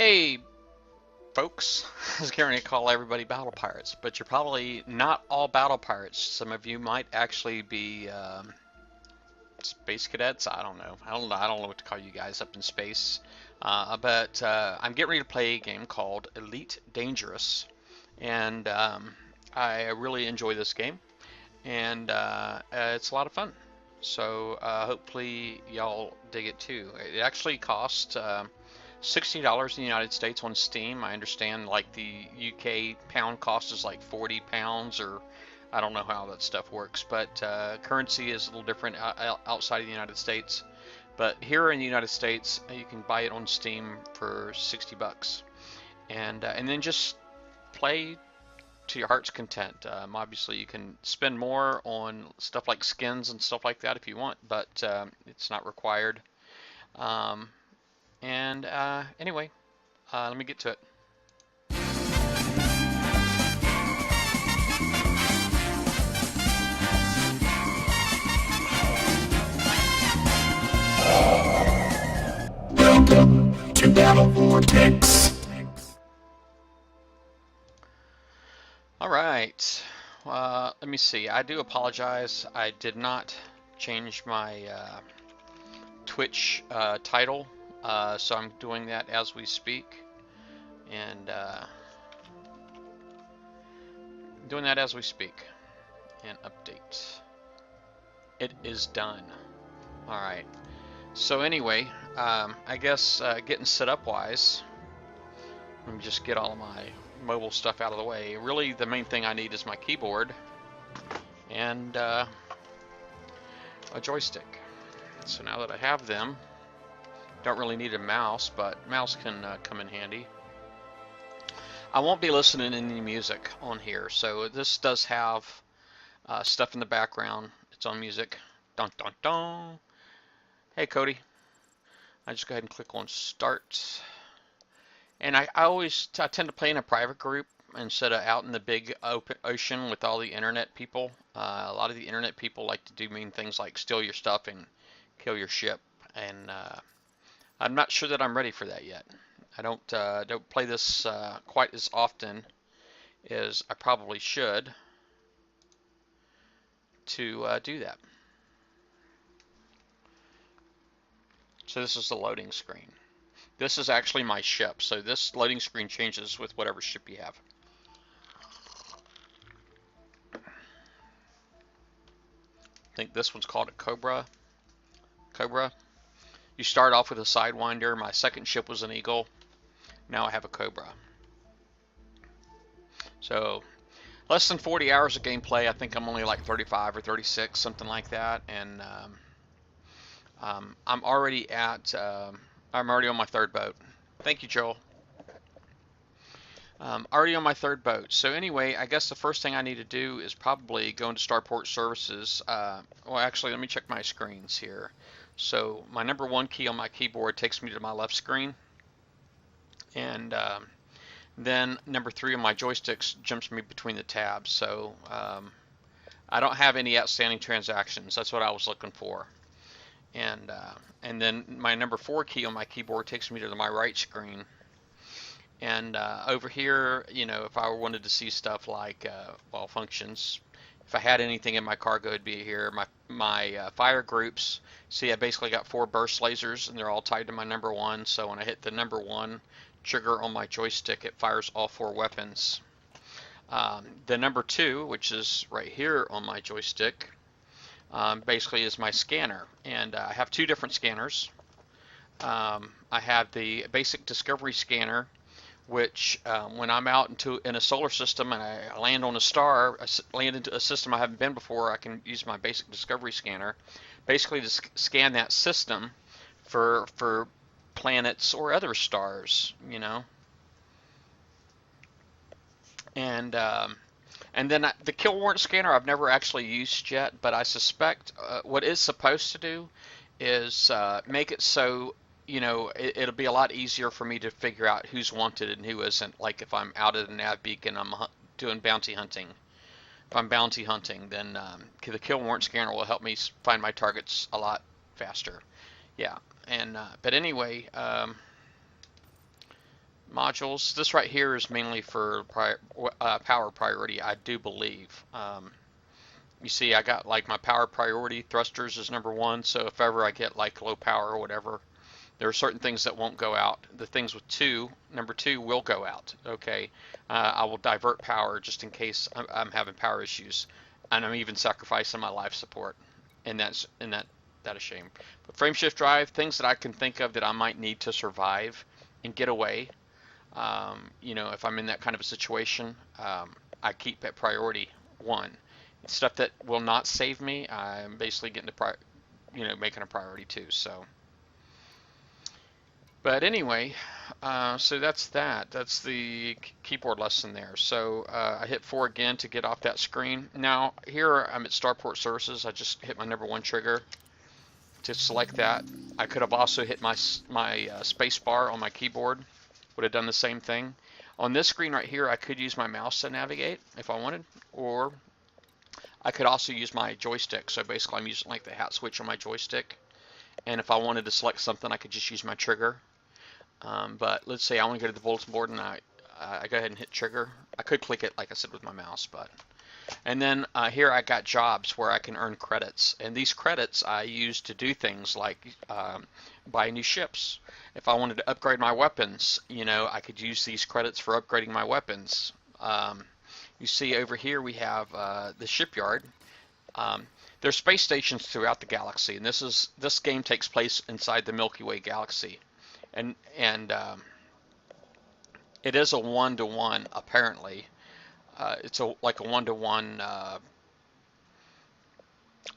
Hey, folks. I was going to call everybody battle pirates, but you're probably not all battle pirates. Some of you might actually be space cadets. I don't know. I don't know what to call you guys up in space. But I'm getting ready to play a game called Elite Dangerous, and I really enjoy this game, and it's a lot of fun. So hopefully y'all dig it too. It actually cost $60 in the United States on Steam. I understand like the UK pound cost is like 40 pounds, or I don't know how that stuff works, but currency is a little different outside of the United States. But here in the United States, you can buy it on Steam for 60 bucks, and then just play to your heart's content. Obviously, you can spend more on stuff like skins and stuff like that if you want, but it's not required. Um, and anyway, let me get to it. Welcome to Battle Vortex. All right. Let me see. I do apologize. I did not change my Twitch title, so I'm doing that as we speak, and And update. It is done. All right. So anyway, I guess getting set up wise, let me just get all of my mobile stuff out of the way. Really, the main thing I need is my keyboard and a joystick. So now that I have them, don't really need a mouse, but mouse can come in handy. I won't be listening to any music on here, so this does have stuff in the background. It's on music. Dun dun dun. Hey Cody. I just go ahead and click on start. And I tend to play in a private group instead of out in the big open ocean with all the internet people. A lot of the internet people like to do mean things like steal your stuff and kill your ship. And I'm not sure that I'm ready for that yet. I don't play this quite as often as I probably should to do that. So this is the loading screen. This is actually my ship, so this loading screen changes with whatever ship you have. I think this one's called a Cobra. You start off with a Sidewinder. My second ship was an Eagle. Now I have a Cobra. So less than 40 hours of gameplay. I think I'm only like 35 or 36, something like that. And I'm already on my third boat. Thank you, Joel. Already on my third boat. So anyway, I guess the first thing I need to do is probably go into Starport Services. Well, actually, let me check my screens here. So my number one key on my keyboard takes me to my left screen, and then number 3 on my joysticks jumps me between the tabs. So I don't have any outstanding transactions. That's what I was looking for. And then my number 4 key on my keyboard takes me to my right screen. And over here, you know, if I wanted to see stuff like, well, functions, if I had anything in my cargo, it'd be here. My fire groups, see, I basically got 4 burst lasers, and they're all tied to my number 1. So when I hit the number 1 trigger on my joystick, it fires all 4 weapons. The number 2, which is right here on my joystick, basically is my scanner. And I have 2 different scanners. I have the basic discovery scanner, which when I'm out in a solar system and I land on a star, land into a system I haven't been before, I can use my basic discovery scanner, basically to scan that system for planets or other stars, you know. And then the kill warrant scanner I've never actually used yet, but I suspect what it's supposed to do is make it so, you know, it'll be a lot easier for me to figure out who's wanted and who isn't. Like if I'm out at a nav beacon, I'm doing bounty hunting. If I'm bounty hunting, then the kill warrant scanner will help me find my targets a lot faster. Yeah, and but anyway, modules. This right here is mainly for power priority, I do believe. You see, I got like my power priority thrusters is number one, so if ever I get like low power or whatever, there are certain things that won't go out. The things with number two will go out. Okay, I will divert power just in case I'm having power issues, and I'm even sacrificing my life support, and that a shame. But frame shift drive, things that I can think of that I might need to survive and get away. If I'm in that kind of a situation, I keep at priority one. Stuff that will not save me, I'm basically making a priority two. So. But anyway, so that's that. That's the keyboard lesson there. So I hit 4 again to get off that screen. Now here I'm at Starport Services. I just hit my number 1 trigger to select that. I could have also hit my space bar on my keyboard. Would have done the same thing. On this screen right here, I could use my mouse to navigate if I wanted, or I could also use my joystick. So basically I'm using like the hat switch on my joystick. And if I wanted to select something, I could just use my trigger. But let's say I want to go to the bulletin board and I go ahead and hit trigger. I could click it, like I said, with my mouse, and then here I got jobs where I can earn credits, and these credits I use to do things like buy new ships. If I wanted to upgrade my weapons, I could use these credits for upgrading my weapons. You see over here we have the shipyard. There's space stations throughout the galaxy, and this game takes place inside the Milky Way galaxy. And it is a 1-to-1 apparently. It's like a 1-to-1.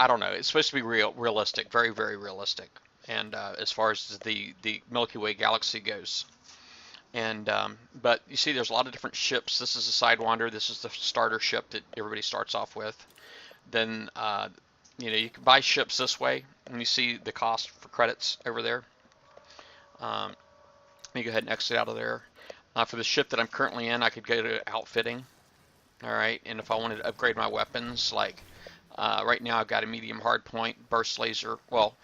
I don't know. It's supposed to be realistic, very very realistic. And as far as the Milky Way galaxy goes, and but you see, there's a lot of different ships. This is a Sidewinder. This is the starter ship that everybody starts off with. Then you can buy ships this way, and you see the cost for credits over there. Let me go ahead and exit out of there. For the ship that I'm currently in, I could go to outfitting. All right, and if I wanted to upgrade my weapons, like right now I've got a medium hard point, burst laser. Well,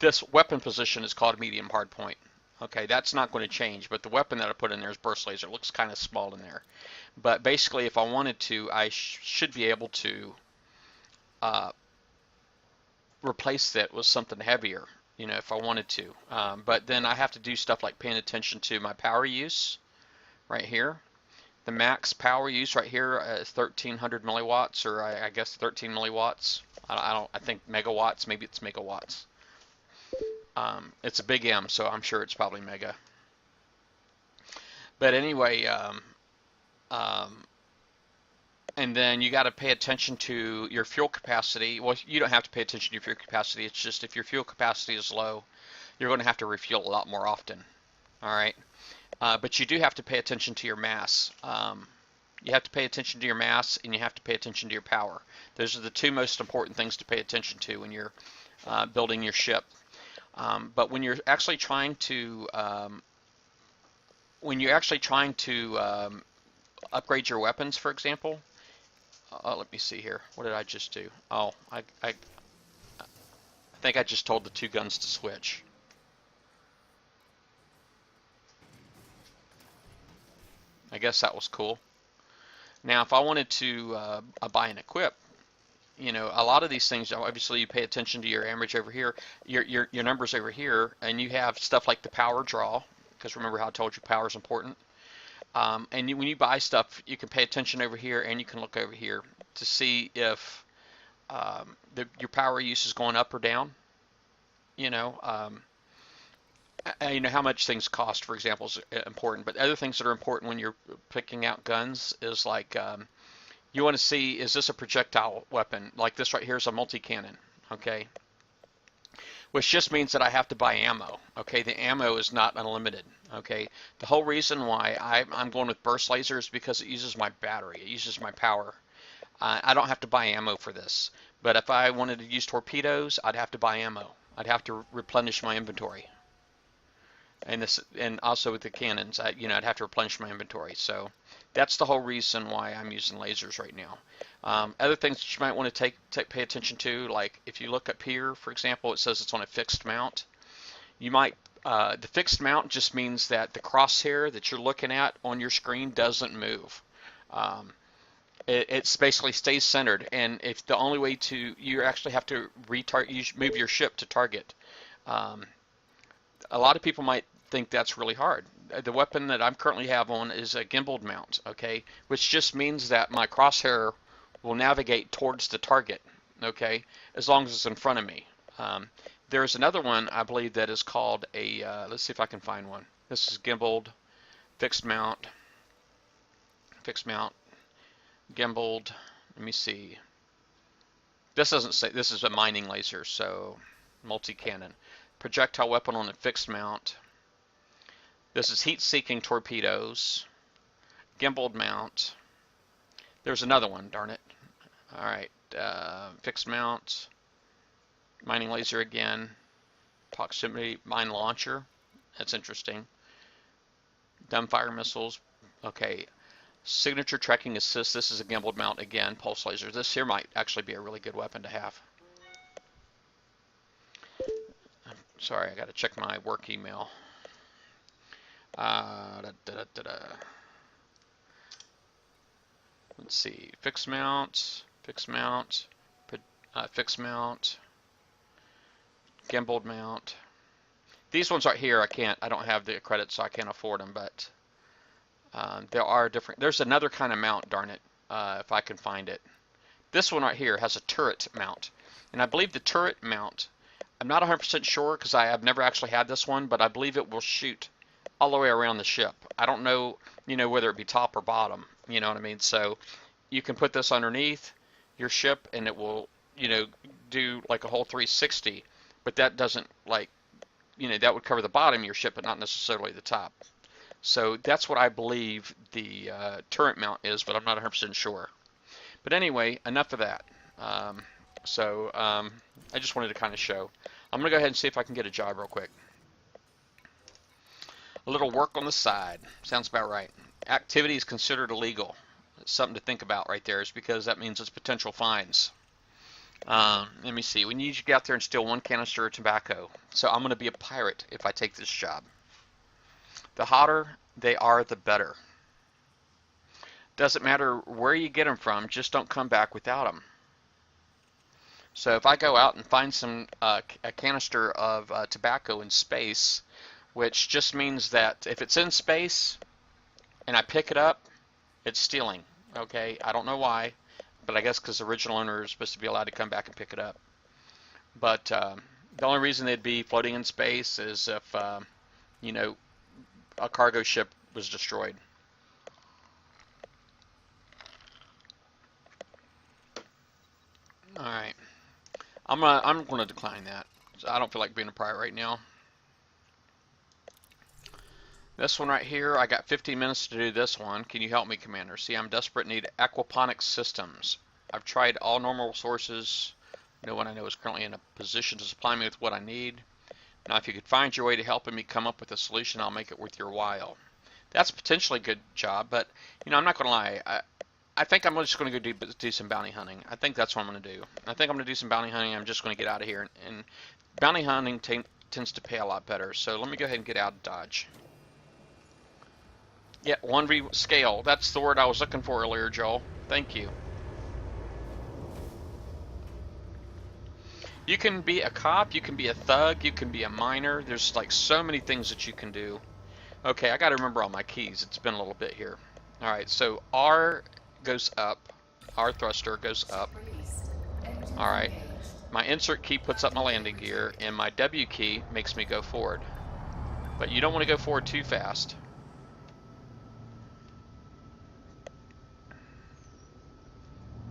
this weapon position is called medium hard point. Okay, that's not going to change, but the weapon that I put in there is burst laser. It looks kind of small in there. But basically, if I wanted to, I should be able to replace that with something heavier, if I wanted to. But then I have to do stuff like paying attention to my power use right here. The max power use right here is 1300 milliwatts, or I guess 13 milliwatts. I think megawatts. Maybe it's megawatts. It's a big M, so I'm sure it's probably mega. But anyway, and then you got to pay attention to your fuel capacity. Well, you don't have to pay attention to your fuel capacity. It's just if your fuel capacity is low, you're going to have to refuel a lot more often. All right. But you do have to pay attention to your mass. You have to pay attention to your mass, and you have to pay attention to your power. Those are the two most important things to pay attention to when you're building your ship. But when you're actually trying to upgrade your weapons, for example, let me see here. What did I just do? Oh, I think I just told the two guns to switch. I guess that was cool. Now, if I wanted to buy and equip, a lot of these things, obviously you pay attention to your amperage over here, your numbers over here, and you have stuff like the power draw, because remember how I told you power is important. And when you buy stuff, you can pay attention over here, and you can look over here to see if your power use is going up or down. How much things cost, for example, is important. But other things that are important when you're picking out guns is like you want to see, is this a projectile weapon? Like this right here is a multi-cannon, okay? Which just means that I have to buy ammo, okay? The ammo is not unlimited, okay? The whole reason why I'm going with burst lasers is because it uses my battery. It uses my power. I don't have to buy ammo for this. But if I wanted to use torpedoes, I'd have to buy ammo. I'd have to replenish my inventory. And also with the cannons, I'd have to replenish my inventory. So that's the whole reason why I'm using lasers right now. Other things that you might want to pay attention to, like if you look up here, for example, it says it's on a fixed mount. You might The fixed mount just means that the crosshair that you're looking at on your screen doesn't move. Um, it's basically stays centered, and if the only way to you actually have to move your ship to target. Um, a lot of people might think that's really hard. The weapon that I'm currently have on is a gimbaled mount, okay, which just means that my crosshair will navigate towards the target, okay, as long as it's in front of me. Um, there's another one I believe that is called a. Let's see if I can find one. This is gimbaled, fixed mount, fixed mount, gimbaled. Let me see. This doesn't say. This is a mining laser, so multi-cannon. Projectile weapon on a fixed mount. This is heat-seeking torpedoes. Gimbaled mount. There's another one, darn it. All right, fixed mount. Mining laser again. Proximity mine launcher. That's interesting. Dumbfire missiles. Okay. Signature tracking assist. This is a gimbaled mount again. Pulse laser. This here might actually be a really good weapon to have. Sorry, I got to check my work email. Let's see. Fixed mount. Fixed mount. Fixed mount. Gimbaled mount. These ones right here, I don't have the credits, so I can't afford them, but there are different. There's another kind of mount, darn it, if I can find it. This one right here has a turret mount, and I believe the turret mount, I'm not 100% sure because I have never actually had this one, but I believe it will shoot all the way around the ship. I don't know, whether it be top or bottom, you know what I mean? So you can put this underneath your ship and it will, do like a whole 360, but that doesn't that would cover the bottom of your ship, but not necessarily the top. So that's what I believe the turret mount is, but I'm not 100% sure. But anyway, enough of that. I just wanted to kind of show. I'm going to go ahead and see if I can get a job real quick. A little work on the side. Sounds about right. Activity is considered illegal. It's something to think about right there, is because that means it's potential fines. Let me see. We need you to get out there and steal 1 canister of tobacco. So I'm going to be a pirate if I take this job. The hotter they are, the better. Doesn't matter where you get them from, just don't come back without them. So if I go out and find a canister of tobacco in space, which just means that if it's in space and I pick it up, it's stealing. Okay, I don't know why, but I guess because the original owner is supposed to be allowed to come back and pick it up. But the only reason they'd be floating in space is if, a cargo ship was destroyed. All right, I'm gonna decline that. I don't feel like being a pirate right now. This one right here, I got 15 minutes to do this one. Can you help me, Commander? See, I'm desperate, need aquaponics systems. I've tried all normal sources. No one I know is currently in a position to supply me with what I need. Now, if you could find your way to helping me come up with a solution, I'll make it worth your while. That's potentially a good job, but, I'm not going to lie. I think I'm just going to go do some bounty hunting. I think that's what I'm going to do. I think I'm going to do some bounty hunting. I'm just going to get out of here. And bounty hunting tends to pay a lot better. So let me go ahead and get out of Dodge. Yeah, 1v scale. That's the word I was looking for earlier, Joel. Thank you. You can be a cop, you can be a thug, you can be a miner. There's like so many things that you can do. Okay, I got to remember all my keys. It's been a little bit here. All right, so R goes up. R thruster goes up. All right. My insert key puts up my landing gear, and my W key makes me go forward. But you don't want to go forward too fast.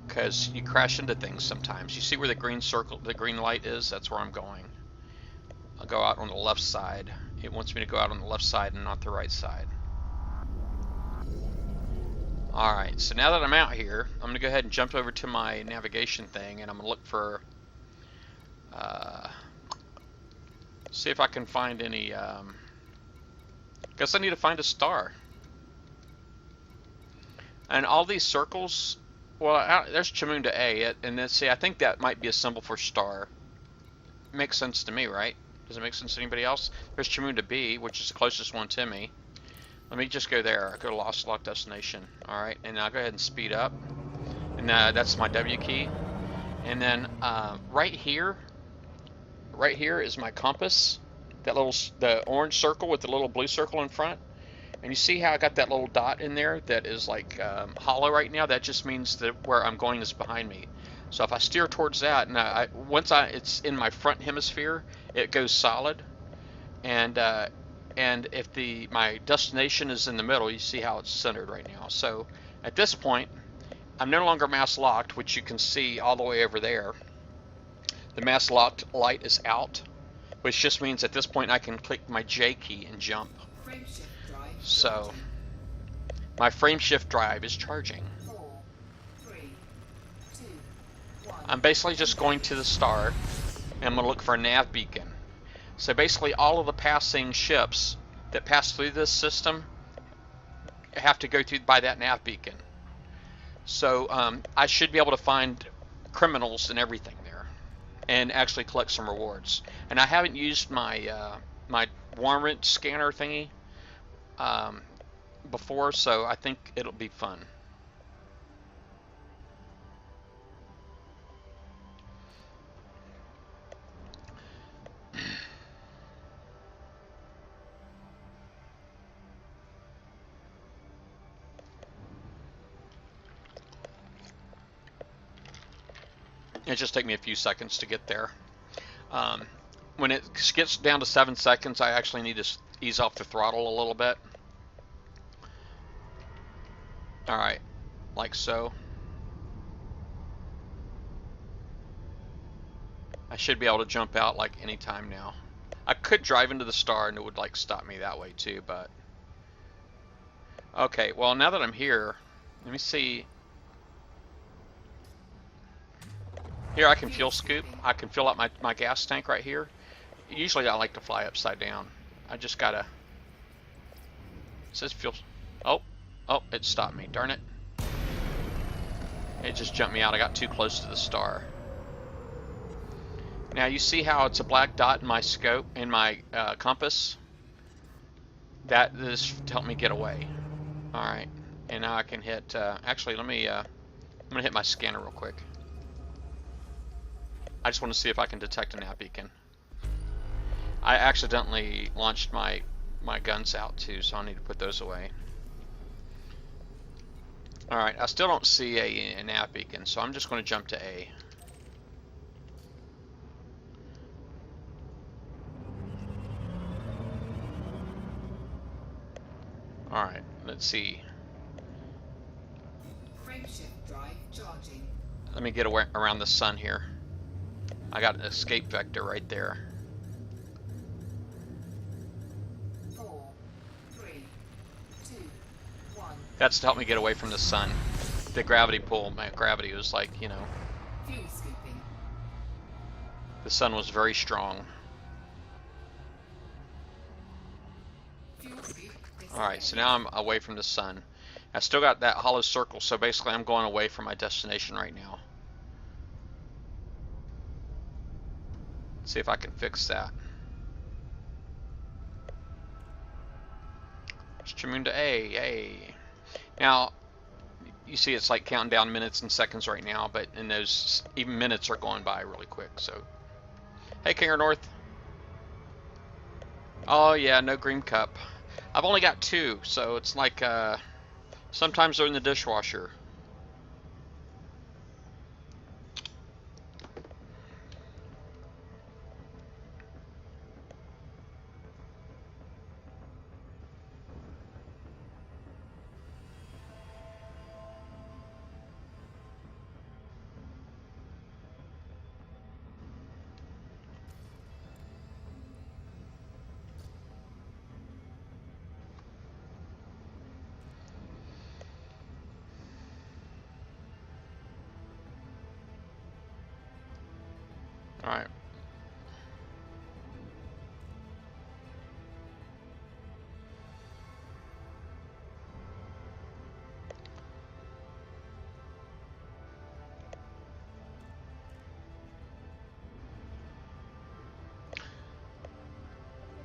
Because you crash into things sometimes. You see where the green circle, the green light is? That's where I'm going. I'll go out on the left side. It wants me to go out on the left side and not the right side. Alright, so now that I'm out here, I'm going to go ahead and jump over to my navigation thing, and I'm going to look for, see if I can find any, guess I need to find a star. And all these circles, well, there's Chamunda A, and then see, I think that might be a symbol for star. Makes sense to me, right? Does it make sense to anybody else? There's Chamunda B, which is the closest one to me. Let me just go there. I go to Lost Lock Destination. All right, and I'll go ahead and speed up. And that's my W key. And then right here is my compass. The orange circle with the little blue circle in front. And you see how I got that little dot in there that is like hollow right now? That just means that where I'm going is behind me. So if I steer towards that, and once it's in my front hemisphere, it goes solid. And if my destination is in the middle, you see how it's centered right now. So at this point, I'm no longer mass locked, which you can see all the way over there. The mass locked light is out, which just means at this point I can click my J key and jump. So my frame shift drive is charging. I'm basically just going to the star, and I'm going to look for a nav beacon. So basically all of the passing ships that pass through this system have to go through by that nav beacon. So I should be able to find criminals and everything there, and actually collect some rewards. And I haven't used my my warrant scanner thingy before, so I think it'll be fun. It just take me a few seconds to get there. When it gets down to 7 seconds, I actually need to ease off the throttle a little bit. All right, like so. I should be able to jump out like any time now. I could drive into the star and it would like stop me that way too, but okay. Well, now that I'm here, let me see. Here I can fuel scoop. I can fill up my gas tank right here. Usually I like to fly upside down. I just gotta. It says fuel. Oh, it stopped me. Darn it. It just jumped me out. I got too close to the star. Now you see how it's a black dot in my scope, in my compass? This helped me get away. Alright, and now I can hit, actually I'm gonna hit my scanner real quick. I just want to see if I can detect a nav beacon. I accidentally launched my guns out too, so I need to put those away. Alright, I still don't see a nav beacon, so I'm just going to jump to A. Alright, let's see. Frameshift drive charging. Let me get away around the sun here. I got an escape vector right there. 4, 3, 2, 1. That's to help me get away from the sun. The gravity pull, my gravity was like, you know, Fuel scooping. the sun was very strong. Fuel scoop. Alright, so now I'm away from the sun. I still got that hollow circle, so basically I'm going away from my destination right now. Let's see if I can fix that. Chamunda A, yay. Now, you see it's like counting down minutes and seconds right now, but in those, even minutes are going by really quick, so. Hey, Kinger North. Oh yeah, no green cup. I've only got 2, so it's like, sometimes they're in the dishwasher.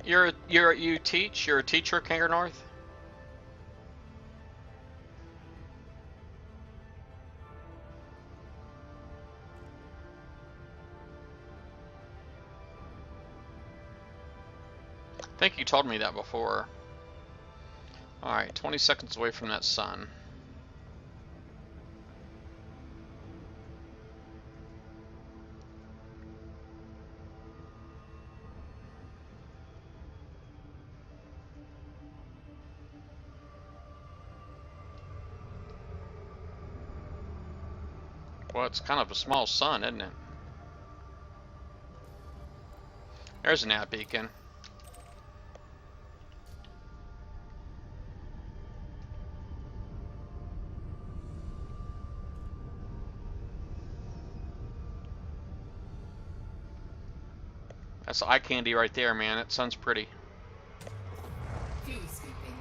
You teach? You're a teacher, Kangar North? I think you told me that before. Alright, 20 seconds away from that sun. Well, it's kind of a small sun, isn't it? There's an nav beacon. That's eye candy right there, man. That sun's pretty. Fuel scooping.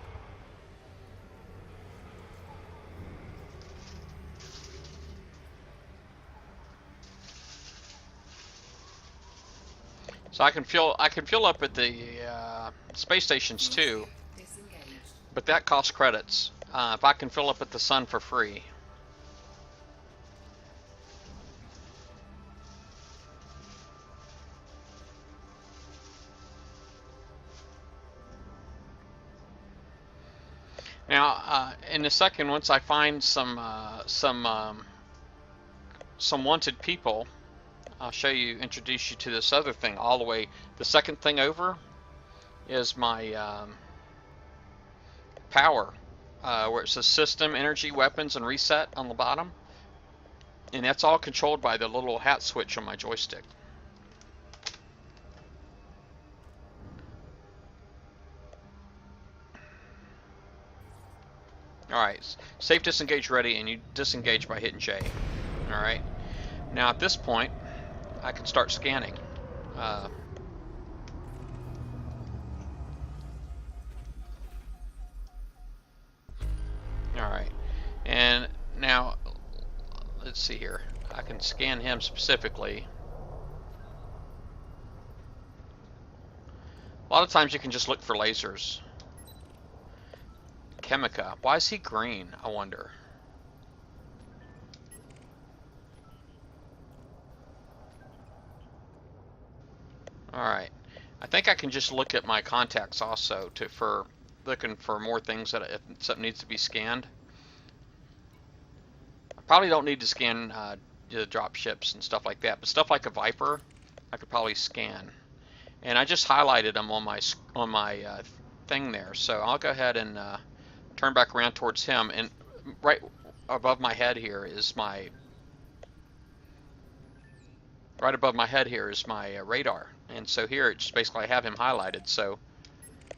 So I can fill up at the space stations too, Disengaged. but that costs credits. If I can fill up at the sun for free. Now, in a second, once I find some wanted people, I'll show you, introduce you to this other thing all the way. The second thing over is my power, where it says system, energy, weapons, and reset on the bottom. And that's all controlled by the little hat switch on my joystick. Alright, safe disengage ready, and you disengage by hitting J. Alright, now at this point, I can start scanning. Alright, and now, let's see here. I can scan him specifically. A lot of times you can just look for lasers. Chemica. Why is he green, I wonder? Alright. I think I can just look at my contacts also for looking for more things that if something needs to be scanned. I probably don't need to scan the drop ships and stuff like that, but stuff like a Viper, I could probably scan. And I just highlighted them on my thing there, so I'll go ahead and turn back around towards him, and right above my head here is my radar, and so here it's just basically I have him highlighted, so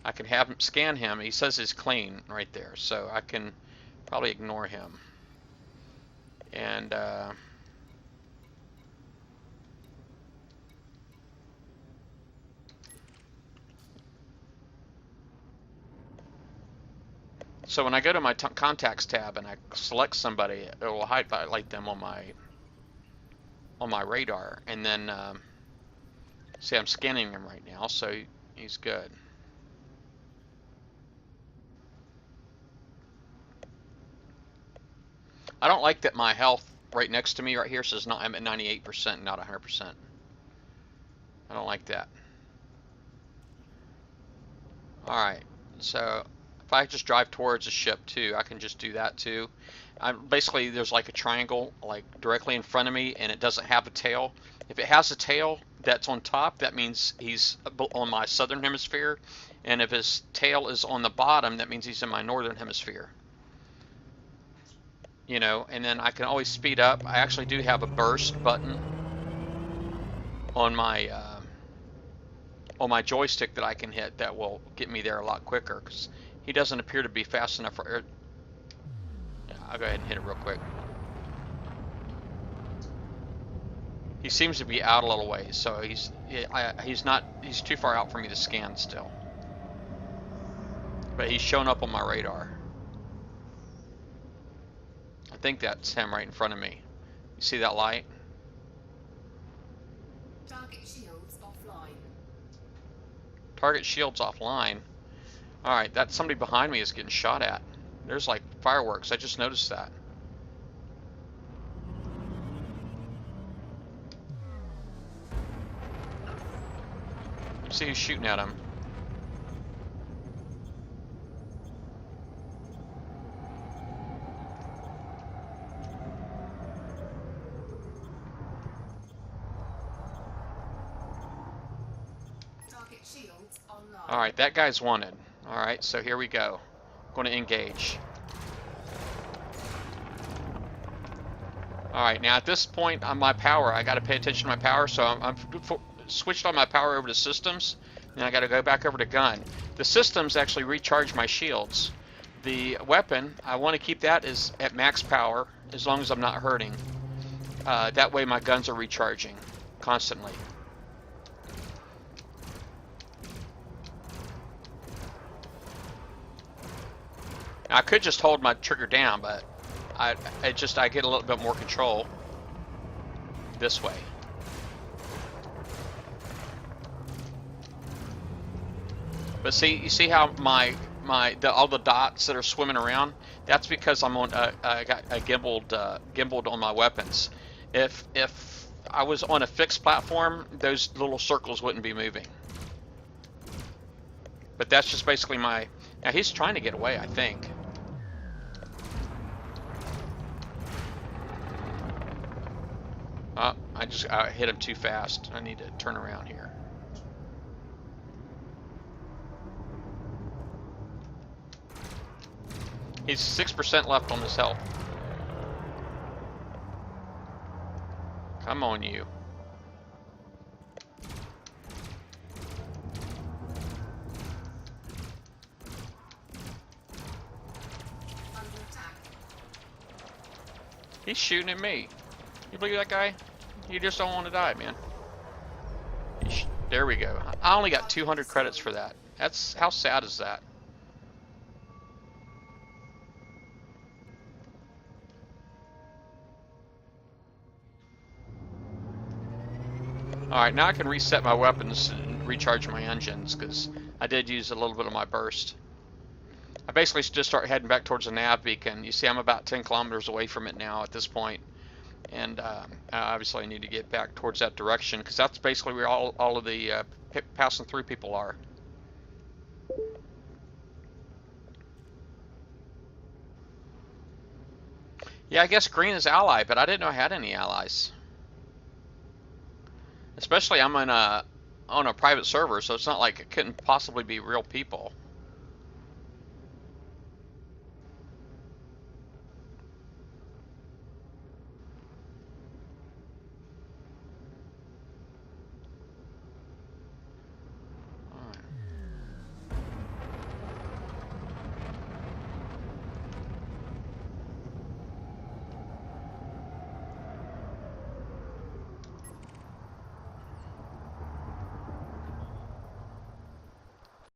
I can have him scan him. He says he's clean right there, so I can probably ignore him. And so when I go to my contacts tab and I select somebody, it will highlight them on my radar, and then see, I'm scanning him right now, so he's good. I don't like that my health right next to me right here says I'm at 98%, not 100%. I don't like that. Alright, so if I just drive towards a ship too, I can just do that too. Basically, there's like a triangle like directly in front of me, and it doesn't have a tail. If it has a tail that's on top, that means he's on my southern hemisphere, and if his tail is on the bottom, that means he's in my northern hemisphere. You know, and then I can always speed up. I actually do have a burst button on my joystick that I can hit that will get me there a lot quicker, because he doesn't appear to be fast enough for. I'll go ahead and hit it real quick. He seems to be out a little ways, so he's too far out for me to scan still. But he's shown up on my radar. I think that's him right in front of me. You see that light? Target shields offline. Target shields offline. Alright, that somebody behind me is getting shot at. There's like fireworks. I just noticed that. See who's shooting at him. Target shields online. Alright, that guy's wanted. Alright, so here we go. Going to engage. Alright, now at this point on my power, I got to pay attention to my power, so I'm switched on my power over to systems, and I got to go back over to gun. The systems actually recharge my shields. The weapon, I want to keep that at max power as long as I'm not hurting. That way my guns are recharging constantly. I could just hold my trigger down, but I get a little bit more control this way. But see, you see how all the dots that are swimming around? That's because I'm on I got a gimbaled on my weapons. If I was on a fixed platform, those little circles wouldn't be moving. But that's just basically my. Now he's trying to get away, I think. I hit him too fast. I need to turn around here. He's 6% left on his health. Come on, you. Under attack. He's shooting at me. You believe that guy? You just don't want to die, man. There we go. I only got 200 credits for that. That's how sad is that? Alright, now I can reset my weapons and recharge my engines, because I did use a little bit of my burst. I basically just start heading back towards the nav beacon. You see I'm about 10 kilometers away from it now at this point. And obviously I need to get back towards that direction, because that's basically where all of the passing through people are. Yeah, I guess green is ally, but I didn't know I had any allies. Especially I'm on a private server, so it's not like it couldn't possibly be real people.